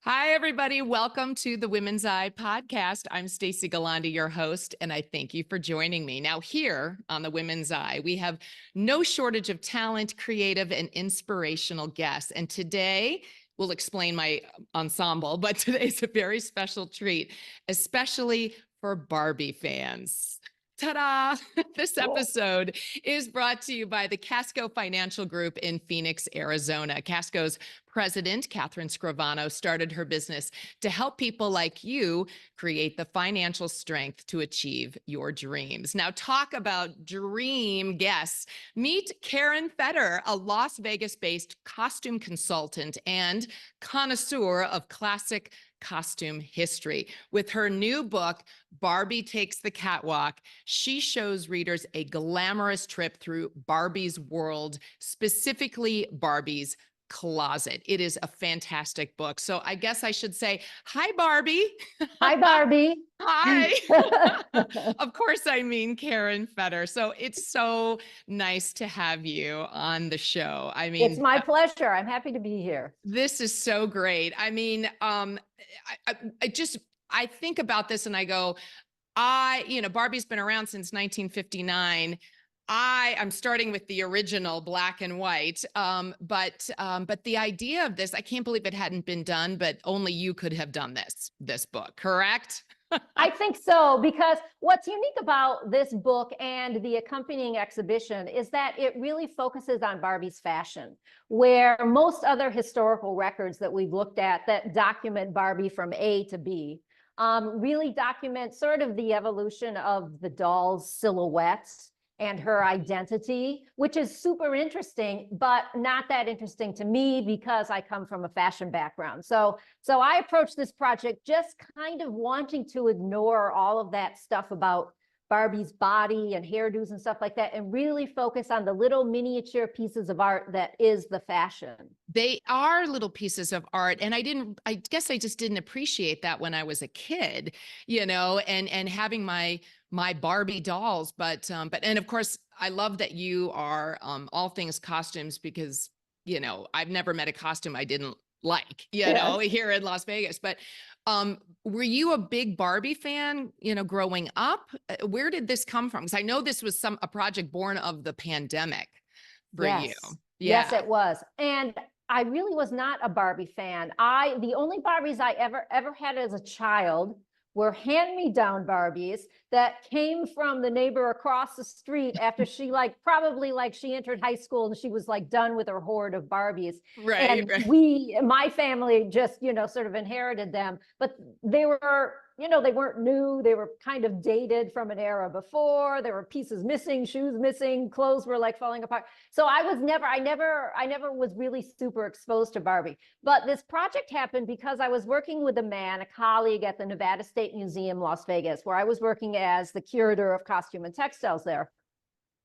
Hi, everybody. Welcome to the Women's Eye Podcast. I'm Stacey Gualandi, your host, and I thank you for joining me. Now, here on the Women's Eye, we have no shortage of talent, creative, and inspirational guests. And today, we'll explain my ensemble, but today's a very special treat, especially for Barbie fans. Ta-da! This episode is brought to you by the Casco Financial Group in Phoenix, Arizona. Casco's president, Catherine Scrivano, started her business to help people like you create the financial strength to achieve your dreams. Now, talk about dream guests. Meet Karan Feder, a Las Vegas-based costume consultant and connoisseur of classic costume history. With her new book, Barbie Takes the Catwalk, she shows readers a glamorous trip through Barbie's world, specifically Barbie's closet. It is a fantastic book. So I guess I should say, hi, Barbie. Hi, Barbie. Hi. Of course, I mean Karan Feder. So it's so nice to have you on the show. I mean, it's my pleasure. I'm happy to be here. This is so great. I mean, I think about this and I go, Barbie's been around since 1959. I'm starting with the original black and white, but the idea of this, I can't believe it hadn't been done, but only you could have done this book, correct? I think so, because what's unique about this book and the accompanying exhibition is that it really focuses on Barbie's fashion, where most other historical records that we've looked at that document Barbie from A to B really document sort of the evolution of the doll's silhouettes and her identity, which is super interesting, but not that interesting to me because I come from a fashion background. So I approached this project just kind of wanting to ignore all of that stuff about Barbie's body and hairdos and stuff like that, and really focus on the little miniature pieces of art that is the fashion. They are little pieces of art. And I guess I just didn't appreciate that when I was a kid, and having my Barbie dolls, but of course I love that you are all things costumes because, I've never met a costume I didn't like, here in Las Vegas, but were you a big Barbie fan, growing up? Where did this come from? Because I know this was a project born of the pandemic for you. Yeah. Yes, it was. And I really was not a Barbie fan. The only Barbies I ever had as a child were hand-me-down Barbies that came from the neighbor across the street after she probably she entered high school and she was done with her hoard of Barbies. Right. And my family just, sort of inherited them, but they were, they weren't new. They were kind of dated from an era before. There were pieces missing, shoes missing, clothes were falling apart. So I never was really super exposed to Barbie. But this project happened because I was working with a colleague at the Nevada State Museum, Las Vegas, where I was working as the curator of costume and textiles there.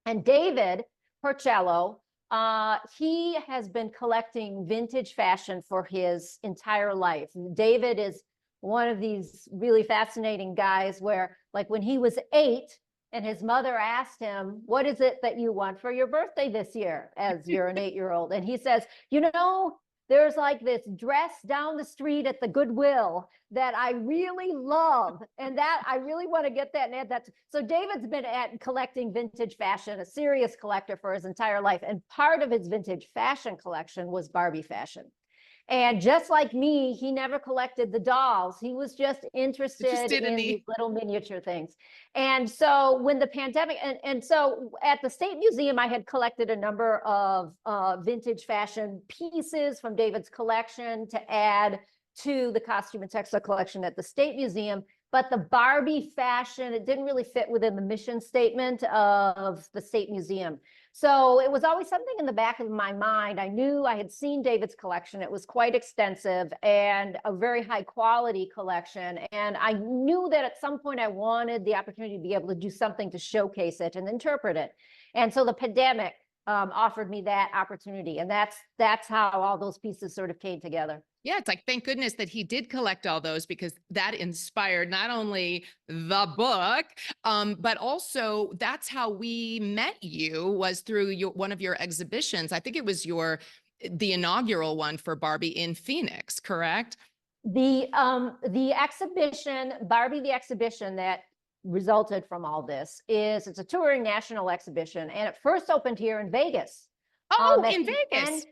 And David Porcello, he has been collecting vintage fashion for his entire life. David is one of these really fascinating guys where when he was 8 and his mother asked him, what is it that you want for your birthday this year, as you're an 8-year-old? And he says, there's this dress down the street at the Goodwill that I really love, and that I really want to get that and add that. So David's been collecting vintage fashion, a serious collector for his entire life. And part of his vintage fashion collection was Barbie fashion. And just like me, he never collected the dolls. He was just interested in these little miniature things. And so when the pandemic, and so at the State Museum, I had collected a number of vintage fashion pieces from David's collection to add to the costume and textile collection at the State Museum. But the Barbie fashion, it didn't really fit within the mission statement of the State Museum. So it was always something in the back of my mind. I knew I had seen David's collection. It was quite extensive and a very high quality collection. And I knew that at some point I wanted the opportunity to be able to do something to showcase it and interpret it. And so the pandemic offered me that opportunity. And that's how all those pieces sort of came together. Yeah, it's thank goodness that he did collect all those, because that inspired not only the book, but also that's how we met you, was through one of your exhibitions. I think it was the inaugural one for Barbie in Phoenix, correct? The exhibition, Barbie the exhibition that resulted from all this it's a touring national exhibition, and it first opened here in Vegas. Oh, in Vegas.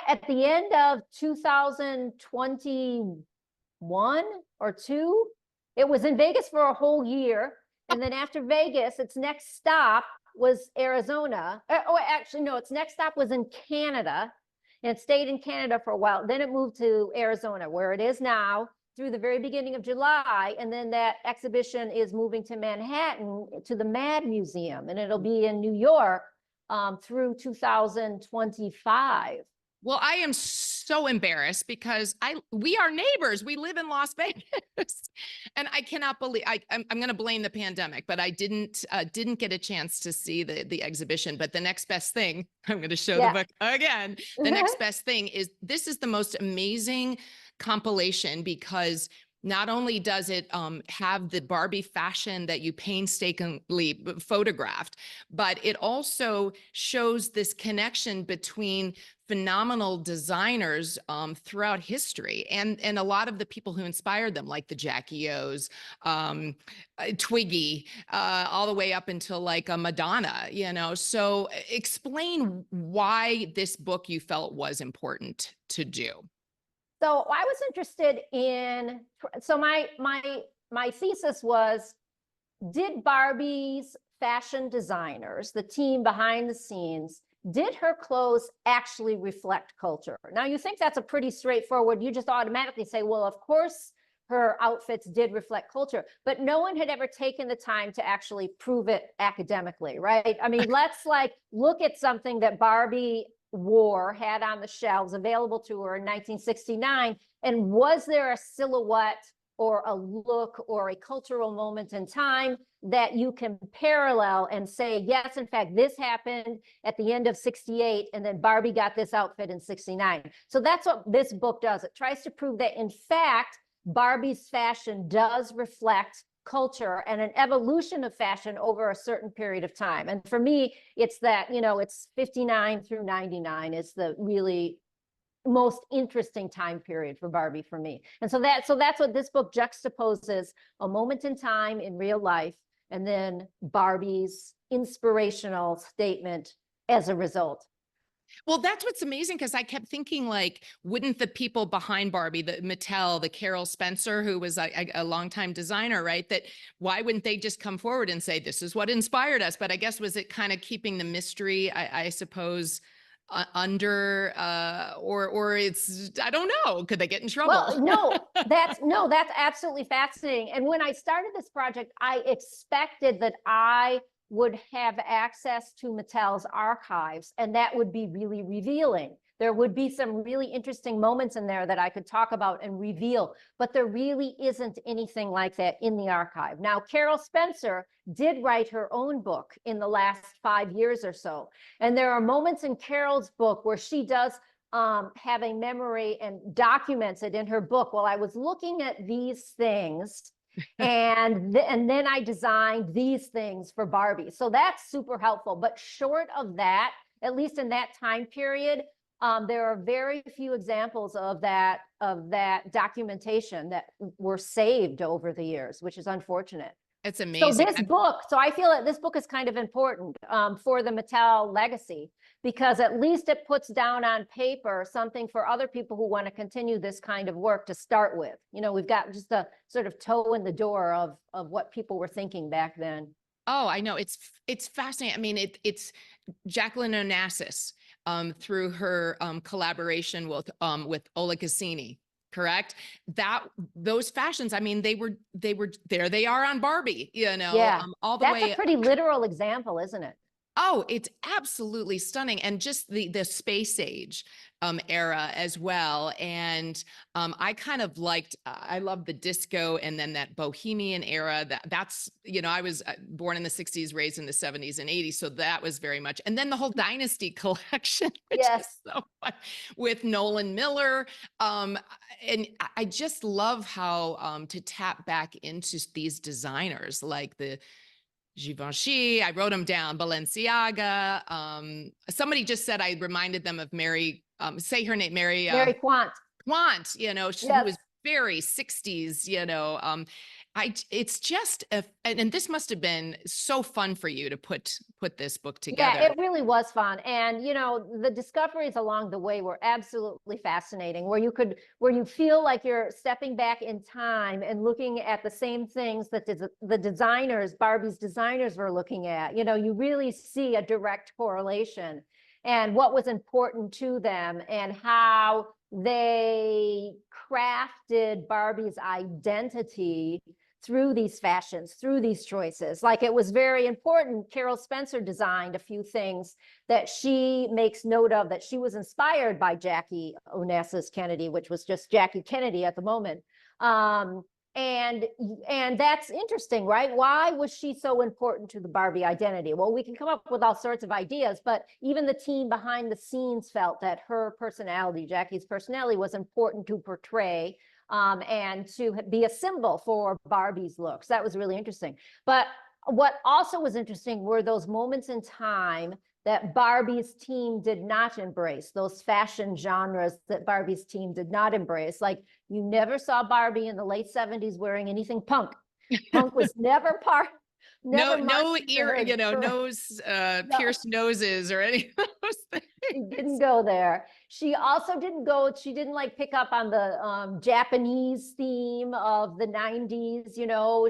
At the end of 2021 or 2, it was in Vegas for a whole year. And then after Vegas, its next stop was Arizona. Actually, no, its next stop was in Canada. And it stayed in Canada for a while. Then it moved to Arizona, where it is now, through the very beginning of July. And then that exhibition is moving to Manhattan to the Mad Museum, and it'll be in New York through 2025. Well, I am so embarrassed because we are neighbors. We live in Las Vegas, and I cannot believe I'm going to blame the pandemic, but I didn't get a chance to see the exhibition. But the next best thing, I'm going to show the book again. The next best thing is this is the most amazing compilation, because not only does it have the Barbie fashion that you painstakingly photographed, but it also shows this connection between phenomenal designers throughout history, and a lot of the people who inspired them, like the Jackie O's, Twiggy, all the way up until like a Madonna, So explain why this book you felt was important to do. So I was interested in, so my thesis was, did Barbie's fashion designers, the team behind the scenes, did her clothes actually reflect culture? Now you think that's a pretty straightforward, you just automatically say, well, of course her outfits did reflect culture, but no one had ever taken the time to actually prove it academically, right? I mean, let's look at something that Barbie had on the shelves available to her in 1969, and was there a silhouette or a look or a cultural moment in time that you can parallel and say, yes, in fact, this happened at the end of 68, and then Barbie got this outfit in 69. So that's what this book does. It tries to prove that, in fact, Barbie's fashion does reflect culture and an evolution of fashion over a certain period of time. And for me, it's that, it's 59 through 99 is the really most interesting time period for Barbie for me. And so that's what this book juxtaposes: a moment in time in real life, and then Barbie's inspirational statement as a result. Well, that's what's amazing, because I kept thinking, wouldn't the people behind Barbie, the Mattel, the Carol Spencer, who was a longtime designer, right? Why wouldn't they just come forward and say, this is what inspired us? But I guess, was it kind of keeping the mystery, I suppose, under, or it's, I don't know, could they get in trouble? Well, that's absolutely fascinating. And when I started this project, I expected that I would have access to Mattel's archives, and that would be really revealing. There would be some really interesting moments in there that I could talk about and reveal, but there really isn't anything like that in the archive. Now, Carol Spencer did write her own book in the last 5 years or so, and there are moments in Carol's book where she does have a memory and documents it in her book. Well, I was looking at these things, and then I designed these things for Barbie. So that's super helpful. But short of that, at least in that time period, there are very few examples of that documentation that were saved over the years, which is unfortunate. It's amazing. So I feel that this book is kind of important for the Mattel legacy, because at least it puts down on paper something for other people who want to continue this kind of work to start with. We've got just a sort of toe in the door of what people were thinking back then. Oh, I know. It's fascinating. I mean, it's Jacqueline Onassis through her collaboration with Oleg Cassini. Correct. Those fashions, I mean, they were there. They are on Barbie, Yeah. All the way. That's a pretty literal example, isn't it? Oh, it's absolutely stunning. And just the space age era as well. And I kind of I love the disco, and then that bohemian era. That's, I was born in the 60s, raised in the 70s and 80s. So that was very much. And then the whole Dynasty collection, which is so fun, with Nolan Miller. And I just love how to tap back into these designers like the Givenchy, I wrote them down, Balenciaga. Somebody just said I reminded them of Mary, say her name, Mary Quant. Quant, who was very 60s, it's just and this must have been so fun for you to put this book together. Yeah, it really was fun. And, the discoveries along the way were absolutely fascinating, where you feel like you're stepping back in time and looking at the same things that the designers, Barbie's designers, were looking at. You really see a direct correlation and what was important to them and how they crafted Barbie's identity through these fashions, through these choices. Like, it was very important. Carol Spencer designed a few things that she makes note of, that she was inspired by Jackie Onassis Kennedy, which was just Jackie Kennedy at the moment. And that's interesting, right? Why was she so important to the Barbie identity? Well, we can come up with all sorts of ideas, but even the team behind the scenes felt that her personality, Jackie's personality, was important to portray and to be a symbol for Barbie's looks. That was really interesting. But what also was interesting were those moments in time that Barbie's team did not embrace, those fashion genres that Barbie's team did not embrace. Like, you never saw Barbie in the late 70s wearing anything punk. Punk was never part. No ear, pierced noses or any of those things. She didn't go there. She also she didn't like pick up on the Japanese theme of the 90s.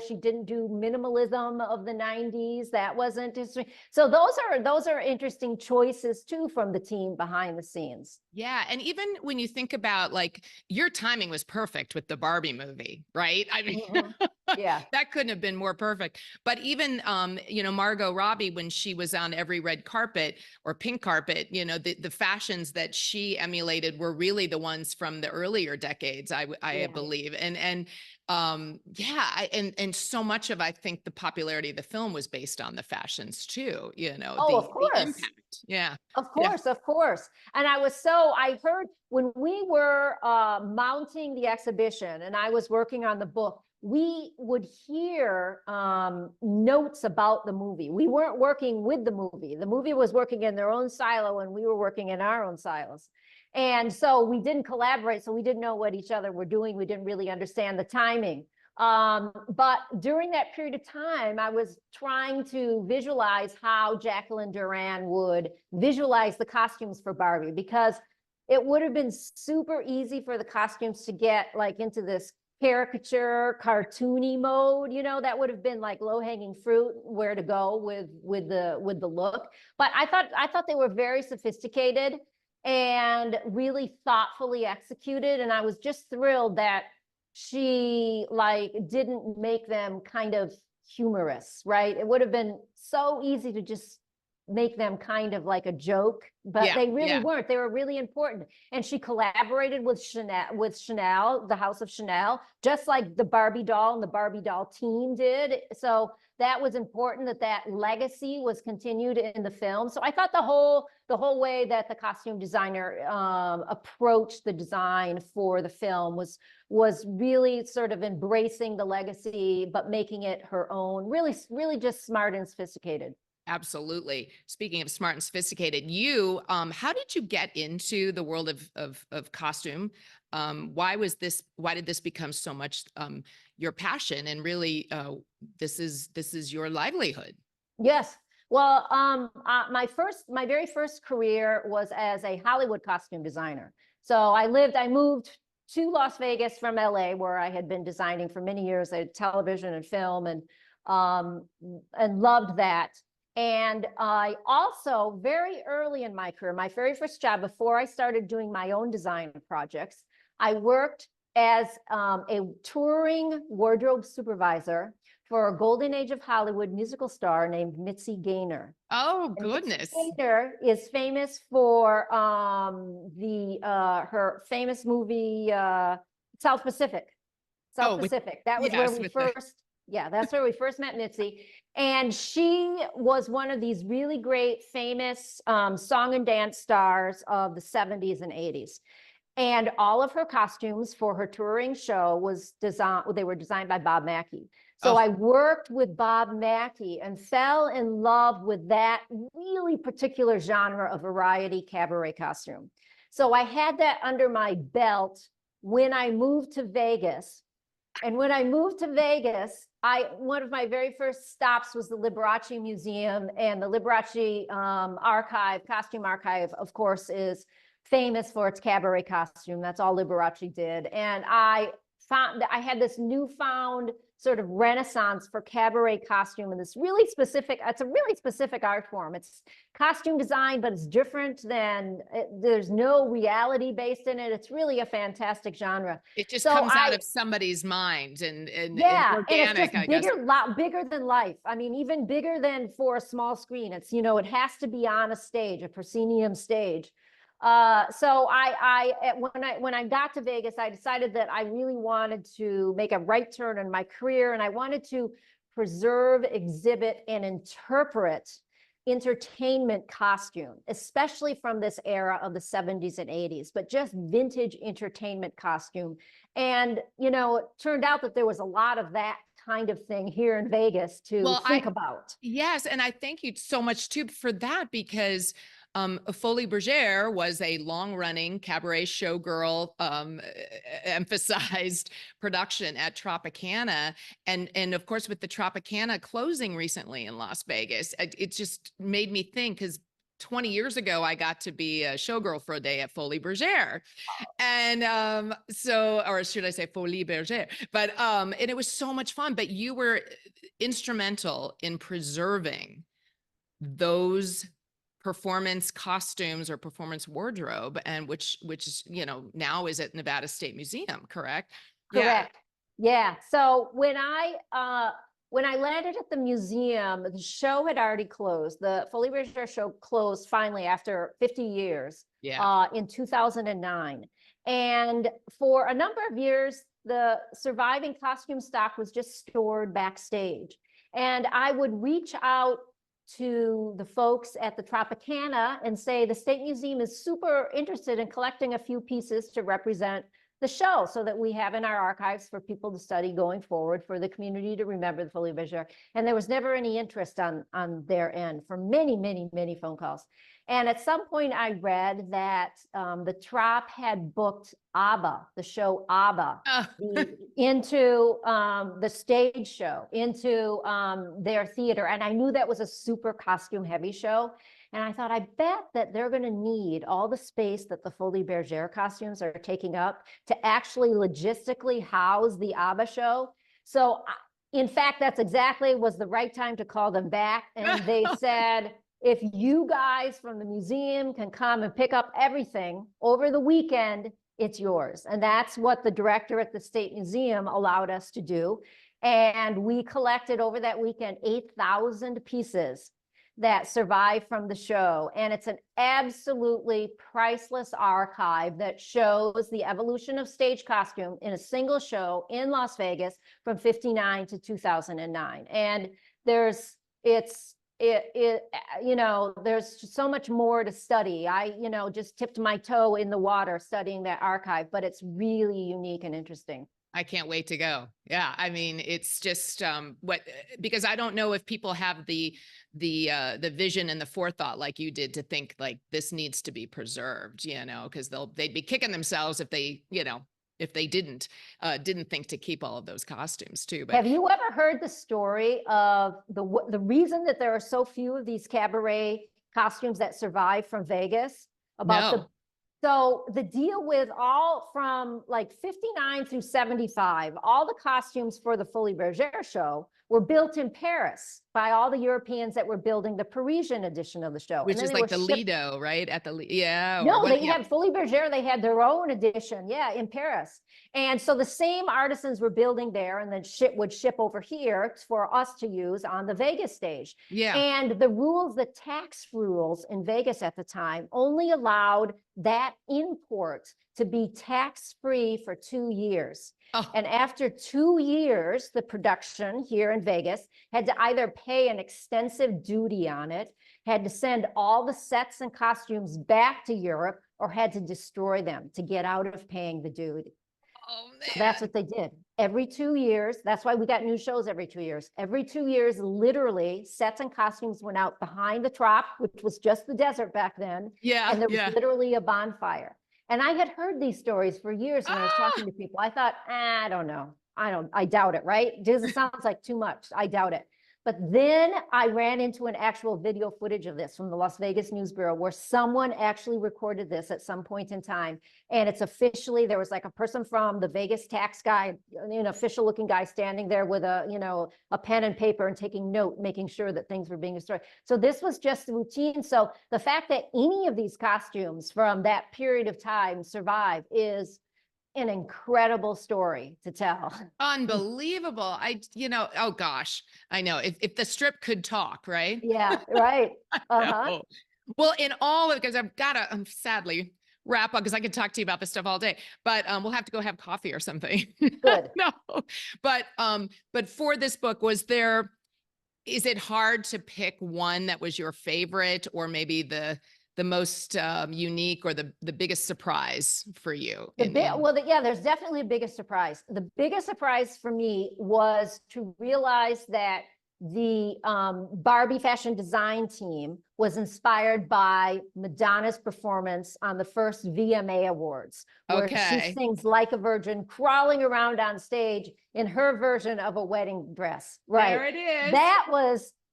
She didn't do minimalism of the 90s. That wasn't interesting. So those are interesting choices too from the team behind the scenes. Yeah. And even when you think about, like, your timing was perfect with the Barbie movie, right? I mean, yeah, that couldn't have been more perfect. But even, Margot Robbie, when she was on every red carpet or pink carpet, the fashions that she emulated were really the ones from the earlier decades, I believe. And so much of, I think, the popularity of the film was based on the fashions too, of course. the impact. Yeah. Of course. And I heard when we were mounting the exhibition and I was working on the book, we would hear notes about the movie. We weren't working with the movie. The movie was working in their own silo and we were working in our own silos. And so we didn't collaborate. So we didn't know what each other were doing. We didn't really understand the timing. But during that period of time, I was trying to visualize how Jacqueline Durran would visualize the costumes for Barbie, because it would have been super easy for the costumes to get like into this caricature, cartoony mode. That would have been like low-hanging fruit, where to go with the look. But I thought they were very sophisticated and really thoughtfully executed. And I was just thrilled that she didn't make them kind of humorous, right? It would have been so easy to just make them kind of like a joke, but they really weren't. They were really important. And she collaborated with Chanel, the House of Chanel, just like the Barbie doll and the Barbie doll team did. So that was important, that legacy was continued in the film. So I thought the whole way that the costume designer approached the design for the film was really sort of embracing the legacy, but making it her own, really, really just smart and sophisticated. Absolutely. Speaking of smart and sophisticated, how did you get into the world of costume? Why did this become so much your passion, and really this is your livelihood? Yes. Well, my very first career was as a Hollywood costume designer. So I moved to Las Vegas from LA, where I had been designing for many years. I did television and film and loved that. And I also, very early in my career, my very first job, before I started doing my own design projects, I worked as a touring wardrobe supervisor for a golden age of Hollywood musical star named Mitzi Gaynor. Oh, goodness. Mitzi Gaynor is famous for her famous movie, South Pacific. That was where we first... Yeah, that's where we first met Mitzi. And she was one of these really great, famous song and dance stars of the 70s and 80s. And all of her costumes for her touring show they were designed by Bob Mackie. So I worked with Bob Mackie and fell in love with that really particular genre of variety cabaret costume. So I had that under my belt when I moved to Vegas. And when I moved to Vegas, one of my very first stops was the Liberace Museum, and the Liberace costume archive, of course, is famous for its cabaret costume. That's all Liberace did. And I found that I had this newfound sort of renaissance for cabaret costume, and it's a really specific art form. It's costume design, but it's different there's no reality based in it. It's really a fantastic genre. It just comes out of somebody's mind and organic, and it's I just guess. bigger than life. I mean, even bigger than for a small screen. It's, it has to be on a stage, a proscenium stage. So when I got to Vegas, I decided that I really wanted to make a right turn in my career, and I wanted to preserve, exhibit, and interpret entertainment costume, especially from this era of the 70s and 80s, but just vintage entertainment costume. And, it turned out that there was a lot of that kind of thing here in Vegas to think about. Yes. And I thank you so much too for that, because Folies Bergère was a long-running cabaret showgirl emphasized production at Tropicana, and of course with the Tropicana closing recently in Las Vegas, it just made me think, because 20 years ago I got to be a showgirl for a day at Folies Bergère, and or should I say Folies Bergère? But and it was so much fun. But you were instrumental in preserving those performance costumes or performance wardrobe, and which is, now is at Nevada State Museum, correct? Correct. Yeah. So when I landed at the museum, the show had already closed. The Folies Bergère show closed finally after 50 years in 2009. And for a number of years, the surviving costume stock was just stored backstage. And I would reach out to the folks at the Tropicana and say, the State Museum is super interested in collecting a few pieces to represent the show, so that we have in our archives for people to study going forward, for the community to remember the Folies Bergère. And there was never any interest on their end for many, many, many phone calls. And at some point I read that the Trop had booked ABBA, the show ABBA, into the stage show, into their theater. And I knew that was a super costume heavy show. And I thought, I bet that they're going to need all the space that the Folies Bergère costumes are taking up to actually logistically house the ABBA show. So in fact, that's exactly was the right time to call them back. And they said, if you guys from the museum can come and pick up everything over the weekend, it's yours. And that's what the director at the State Museum allowed us to do. And we collected over that weekend 8,000 pieces that survived from the show. And it's an absolutely priceless archive that shows the evolution of stage costume in a single show in Las Vegas from 59 to 2009. And there's so much more to study. I, just tipped my toe in the water studying that archive, but it's really unique and interesting. I can't wait to go. Yeah. I mean, it's just because I don't know if people have the vision and the forethought like you did to think like this needs to be preserved, because they'd be kicking themselves if they, if they didn't think to keep all of those costumes too. But have you ever heard the story of the reason that there are so few of these cabaret costumes that survive from Vegas? So the deal with all from like 59 through 75, all the costumes for the Folies Bergère show were built in Paris by all the Europeans that were building the Parisian edition of the show. Which is like the Lido, right? At the, No, they had Folies Bergère, they had their own edition, in Paris. And so the same artisans were building there, and then would ship over here for us to use on the Vegas stage. Yeah. And the tax rules in Vegas at the time only allowed that import to be tax-free for 2 years. Oh. And after 2 years, the production here in Vegas had to either pay an extensive duty on it, had to send all the sets and costumes back to Europe, or had to destroy them to get out of paying the duty. Oh, man. So that's what they did. Every 2 years, that's why we got new shows every 2 years. Every 2 years, literally, sets and costumes went out behind the Trop, which was just the desert back then. Yeah. And there was literally a bonfire. And I had heard these stories for years when I was talking to people. I thought, I don't know. I doubt it, right? It sounds like too much. I doubt it. But then I ran into an actual video footage of this from the Las Vegas News Bureau where someone actually recorded this at some point in time. And it's officially, there was like a person from the Vegas tax guy, an official looking guy standing there with a pen and paper and taking note, making sure that things were being destroyed. So this was just routine. So the fact that any of these costumes from that period of time survive is an incredible story to tell. Unbelievable. Oh gosh, I know. If the strip could talk, right? Yeah, right. No. Well, in all of, because I've got to sadly wrap up because I could talk to you about this stuff all day, but we'll have to go have coffee or something. Good. No, but for this book, is it hard to pick one that was your favorite, or maybe the most unique, or the biggest surprise for you? There's definitely a biggest surprise. The biggest surprise for me was to realize that the Barbie fashion design team was inspired by Madonna's performance on the first VMA Awards, where she sings Like a Virgin, crawling around on stage in her version of a wedding dress. Right. There it is.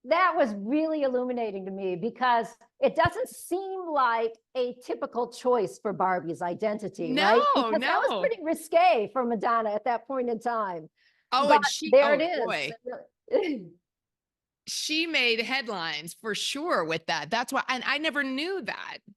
That was really illuminating to me, because it doesn't seem like a typical choice for Barbie's identity, right? Because that was pretty risque for Madonna at that point in time. It is. She made headlines for sure with that. That's why, and I never knew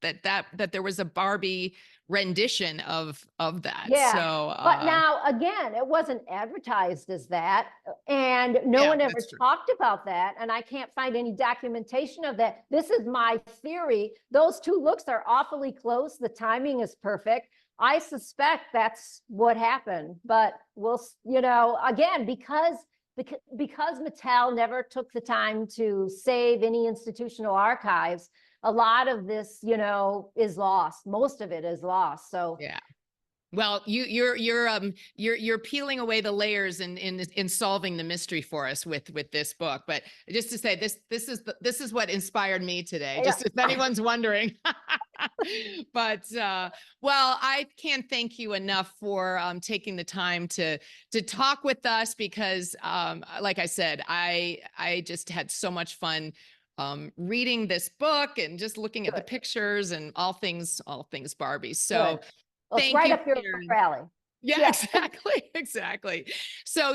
that there was a Barbie rendition of that. Yeah. So, but now again, it wasn't advertised as that, and no one ever talked about that. And I can't find any documentation of that. This is my theory. Those two looks are awfully close. The timing is perfect. I suspect that's what happened, but we'll, again, because Mattel never took the time to save any institutional archives, a lot of this, is lost. Most of it is lost. So yeah. Well, you're peeling away the layers in solving the mystery for us with this book. But just to say, this is what inspired me today. Just if anyone's wondering. But well, I can't thank you enough for taking the time to talk with us, because like I said, I just had so much fun reading this book and just looking at the pictures and all things Barbie. So. Well, it's right up your alley. Yeah, exactly. So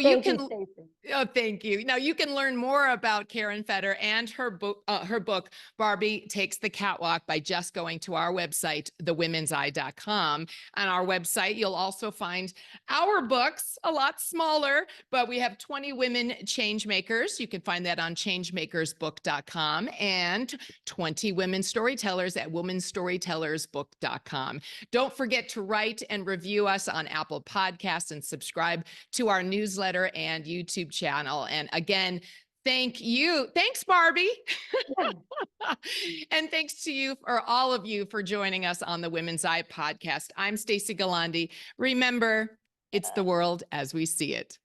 thank you. Now you can learn more about Karan Feder and her book, Barbie Takes the Catwalk, by just going to our website, thewomenseye.com. On our website, you'll also find our books, a lot smaller, but we have 20 Women Changemakers. You can find that on changemakersbook.com, and 20 Women Storytellers at womenstorytellersbook.com. Don't forget to write and review us on Apple Podcasts and subscribe to our newsletter and YouTube channel. And again, thanks, Barbie. And thanks to you, or all of you, for joining us on the Women's Eye podcast. I'm Stacey Gualandi. Remember, it's the world as we see it.